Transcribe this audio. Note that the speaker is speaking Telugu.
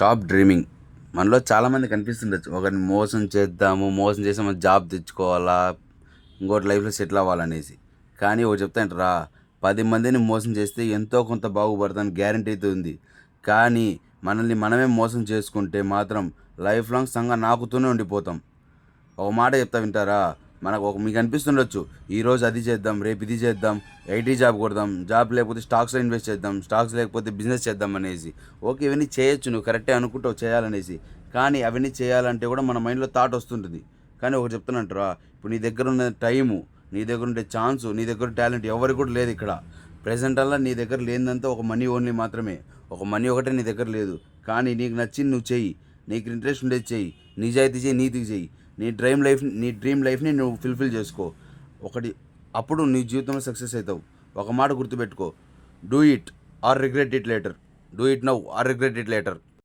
Stop dreaming. మనలో చాలామంది కనిపిస్తుండొచ్చు. ఒకరిని మోసం చేద్దాము, మోసం చేసి మనం జాబ్ తెచ్చుకోవాలా, ఇంకోటి లైఫ్‌లో సెటిల్ అవ్వాలనేసి. కానీ ఒకటి చెప్తా ఇంటరా, 10 మందిని మోసం చేస్తే ఎంతో కొంత బాగుపడతానికి గ్యారంటీ అయితే ఉంది. కానీ మనల్ని మనమే మోసం చేసుకుంటే మాత్రం లైఫ్ లాంగ్ సంగ నాకుతూనే ఉండిపోతాం. ఒక మాట చెప్తా వింటారా? మనకు మీకు అనిపిస్తుండొచ్చు, ఈరోజు అది చేద్దాం, రేపు ఇది చేద్దాం, ఐటీ జాబ్ కొడదాం, జాబ్ లేకపోతే స్టాక్స్లో ఇన్వెస్ట్ చేద్దాం, స్టాక్స్ లేకపోతే బిజినెస్ చేద్దాం అనేసి. ఓకే, ఇవన్నీ చేయొచ్చు, నువ్వు కరెక్టే అనుకుంటావు చేయాలనేసి. కానీ అవన్నీ చేయాలంటే కూడా మన మైండ్లో థాట్ వస్తుంటుంది. కానీ ఒకటి చెప్తానంటారా, ఇప్పుడు నీ దగ్గర ఉన్న టైము, నీ దగ్గర ఉండే ఛాన్సు, నీ దగ్గర టాలెంట్ ఎవరికి కూడా లేదు ఇక్కడ. ప్రెజెంట్ అలా నీ దగ్గర లేదంతా ఒక మనీ ఓన్లీ మాత్రమే. ఒక మనీ ఒకటే నీ దగ్గర లేదు. కానీ నీకు నచ్చింది నువ్వు చెయ్యి, నీకు ఇంట్రెస్ట్ ఉండేది చెయ్యి, నిజాయితీ చెయ్యి, నీతికి చెయ్యి. నీ డ్రీమ్ లైఫ్ని నువ్వు ఫుల్ఫిల్ చేసుకో. ఒకటి అప్పుడు నీ జీవితంలో సక్సెస్ అవుతావు. ఒక మాట గుర్తుపెట్టుకో, do it or regret it later. Do it now or regret it later.